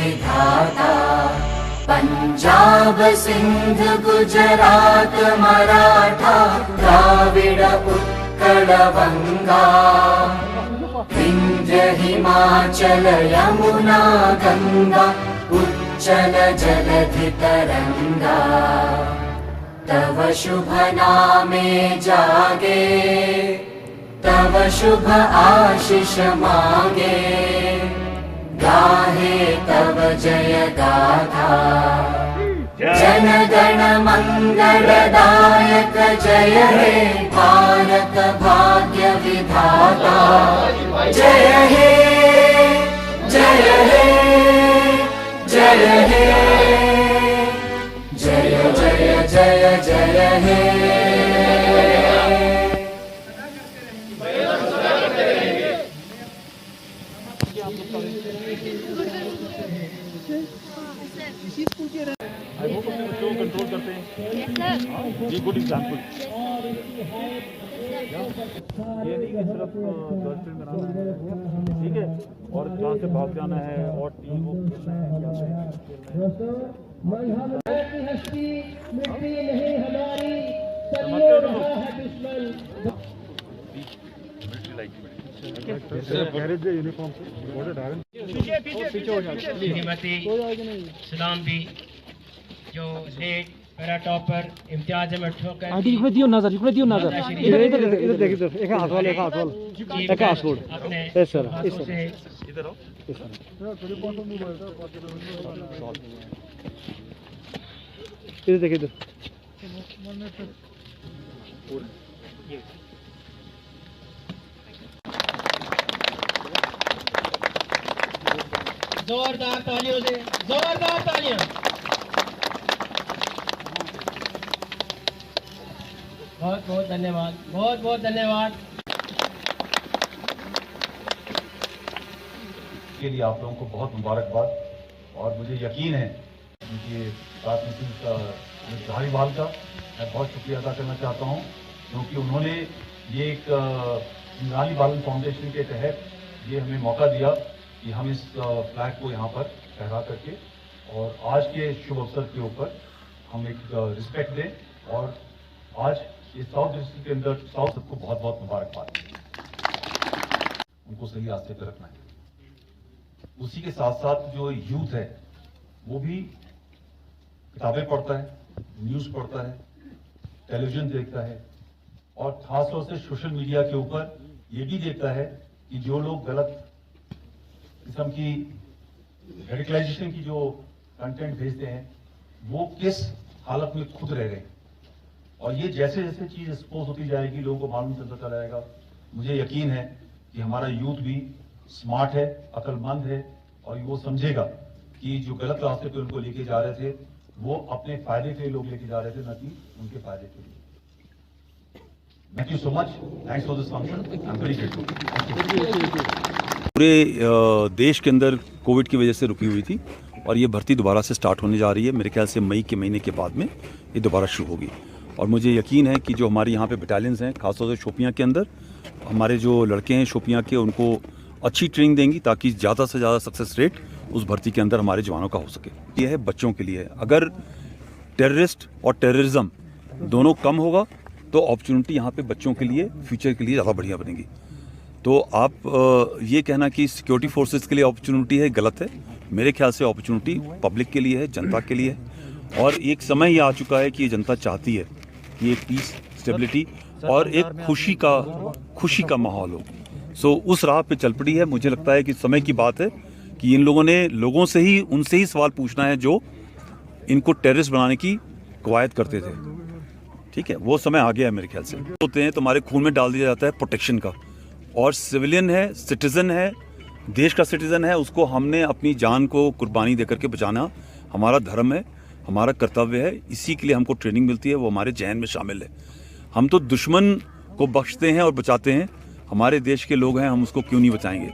विधाता। पंजाब सिंध गुजरात मराठा द्राविड उत्कल बंगा, विंध्य हिमाचल यमुना गंगा उच्चल जलधि तरंगा। तव शुभ नामे जागे, तव शुभ आशीष मांगे, गाहे तव जय गाथा। जन गण मंगलदायक जय हे भारत भाग्य विधाता। जय हे जय हे जय हे जय जय जय जय हे। आई होप अपने बच्चों को कंट्रोल करते हैं। जी गुड एग्जाम्पल। ये नहीं कि सिर्फ गर्लफ्रेंड बनाना है, ठीक है, और जहाँ से भाग जाना है और टीम को खेलना है, क्या श्रीमती सलाम भी जो लेट पैरा टॉपर इम्तियाज अहमद ठोकर दियो नजर नजर इधर इधर इधर देखिए इधर एक हाथ वाला अपने यस सर इधर आओ। इधर देखिए इधर जोरदार तालियों से, जोरदार तालियां। बहुत बहुत धन्यवाद, बहुत बहुत धन्यवाद। के लिए आप लोगों को बहुत मुबारकबाद। और मुझे यकीन है उनके राजनीति का धारीवाल का मैं बहुत शुक्रिया अदा करना चाहता हूं, क्योंकि उन्होंने ये एक निराली बालन फाउंडेशन के तहत ये हमें मौका दिया कि हम इस फ्लैग को यहाँ पर फहरा करके और आज के शुभ अवसर के ऊपर हम एक रिस्पेक्ट दें। और आज ये साउथ डिस्ट्रिक्ट के अंदर साउथ सबको बहुत बहुत मुबारकबाद। उनको सही रास्ते पर रखना है। उसी के साथ साथ जो यूथ है वो भी किताबें पढ़ता है, न्यूज़ पढ़ता है, टेलीविजन देखता है और खासतौर से सोशल मीडिया के ऊपर ये भी देखता है कि जो लोग गलत किस्म की रेडिकलाइजेशन की जो कंटेंट भेजते हैं वो किस हालत में खुद रह गए। और ये जैसे जैसे चीज एक्सपोज होती जाएगी लोगों को मालूम चलता चला जाएगा। मुझे यकीन है कि हमारा यूथ भी स्मार्ट है, अक्लमंद है और वो समझेगा कि जो गलत रास्ते पे उनको लेके जा रहे थे वो अपने फायदे के लिए लोग लेके जा रहे थे, न कि उनके फायदे के लिए। Thank you so much, thanks for this function, I am very grateful. पूरे देश के अंदर कोविड की वजह से रुकी हुई थी और ये भर्ती दोबारा से स्टार्ट होने जा रही है। मेरे ख्याल से मई के महीने के बाद में ये दोबारा शुरू होगी। और मुझे यकीन है कि जो हमारे यहाँ पे बटालियंस हैं, खासतौर से शोपियाँ के अंदर हमारे जो लड़के हैं शोपियाँ के, उनको अच्छी ट्रेनिंग देंगी ताकि ज़्यादा से ज़्यादा सक्सेस रेट उस भर्ती के अंदर हमारे जवानों का हो सके। ये है बच्चों के लिए। अगर टेररिस्ट और टेररिज्म दोनों कम होगा तो अपॉर्चुनिटी यहाँ पे बच्चों के लिए फ्यूचर के लिए ज़्यादा बढ़िया बनेगी। तो आप ये कहना कि सिक्योरिटी फोर्सेस के लिए अपॉर्चुनिटी है, गलत है। मेरे ख्याल से अपॉर्चुनिटी पब्लिक के लिए है, जनता के लिए है। और एक समय ये आ चुका है कि ये जनता चाहती है कि एक पीस, स्टेबिलिटी और एक खुशी का माहौल हो। सो उस राह पे चल पड़ी है। मुझे लगता है कि समय की बात है कि इन लोगों ने लोगों से ही, उनसे ही सवाल पूछना है जो इनको टेररिस्ट बनाने की कवायद करते थे। ठीक है, वो समय आ गया है मेरे ख्याल से। होते हैं तो हमारे खून में डाल दिया जाता है प्रोटेक्शन का। और सिविलियन है, सिटीज़न है, देश का सिटीज़न है, उसको हमने अपनी जान को कुर्बानी देकर के बचाना हमारा धर्म है, हमारा कर्तव्य है। इसी के लिए हमको ट्रेनिंग मिलती है, वो हमारे जहन में शामिल है। हम तो दुश्मन को बख्शते हैं और बचाते हैं, हमारे देश के लोग हैं, हम उसको क्यों नहीं बचाएंगे।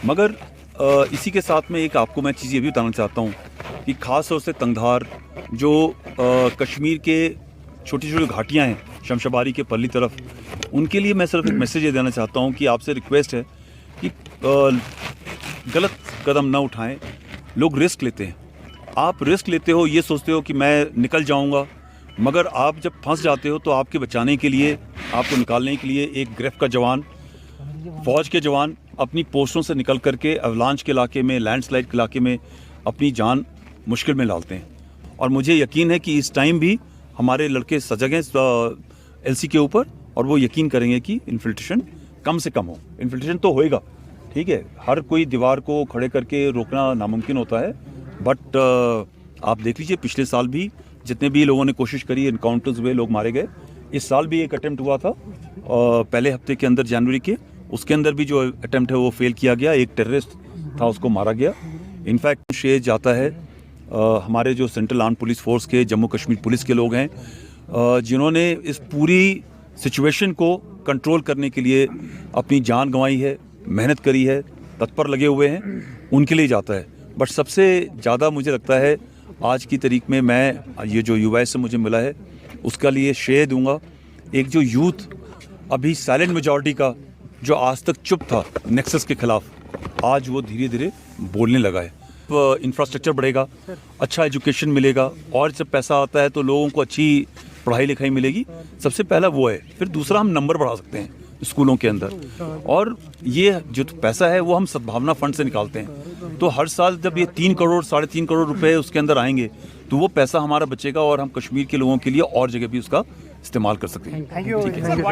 मगर इसी के साथ में एक आपको मैं चीज़ ये भी बताना चाहता हूँ कि ख़ास तौर से तंगधार जो कश्मीर के छोटी छोटी घाटियाँ हैं शमशाबारी के पल्ली तरफ, उनके लिए मैं सिर्फ एक मैसेज ये देना चाहता हूँ कि आपसे रिक्वेस्ट है कि गलत कदम ना उठाएं। लोग रिस्क लेते हैं। आप रिस्क लेते हो, ये सोचते हो कि मैं निकल जाऊंगा, मगर आप जब फंस जाते हो तो आपके बचाने के लिए, आपको निकालने के लिए एक ग्रेफ का जवान, फौज के जवान अपनी पोस्टों से निकल करके अवलांच के इलाके में, लैंडस्लाइड के इलाके में अपनी जान मुश्किल में डालते हैं। और मुझे यकीन है कि इस टाइम भी हमारे लड़के सजग हैं एलसी के ऊपर, और वो यकीन करेंगे कि इन्फिल्ट्रेशन कम से कम हो। इन्फिल्ट्रेशन तो होएगा, ठीक है, हर कोई दीवार को खड़े करके रोकना नामुमकिन होता है, बट आप देख लीजिए पिछले साल भी जितने भी लोगों ने कोशिश करी, इनकाउंटर्स हुए, लोग मारे गए। इस साल भी एक अटेम्प्ट हुआ था पहले हफ्ते के अंदर, जनवरी के, उसके अंदर भी जो अटेम्प्ट है वो फेल किया गया। एक टेररिस्ट था, उसको मारा गया। इनफैक्ट श्रेय जाता है हमारे जो सेंट्रल आर्म पुलिस फोर्स के, जम्मू कश्मीर पुलिस के लोग हैं, जिन्होंने इस पूरी सिचुएशन को कंट्रोल करने के लिए अपनी जान गंवाई है, मेहनत करी है, तत्पर लगे हुए हैं, उनके लिए जाता है। बट सबसे ज़्यादा मुझे लगता है आज की तारीख में मैं ये जो युवा से मुझे मिला है उसका लिए श्रेय दूंगा। एक जो यूथ अभी साइलेंट मेजॉरिटी का, जो आज तक चुप था नेक्सस के खिलाफ, आज वो धीरे धीरे बोलने लगा है। इंफ्रास्ट्रक्चर बढ़ेगा, अच्छा एजुकेशन मिलेगा, और जब पैसा आता है तो लोगों को अच्छी पढ़ाई लिखाई मिलेगी। सबसे पहला वो है, फिर दूसरा हम नंबर बढ़ा सकते हैं स्कूलों के अंदर, और ये जो पैसा है वो हम सद्भावना फंड से निकालते हैं। तो हर साल जब ये 3 करोड़ 3.5 करोड़ रुपए उसके अंदर आएंगे तो वो पैसा हमारा बचेगा, और हम कश्मीर के लोगों के लिए और जगह भी उसका इस्तेमाल कर सकते हैं।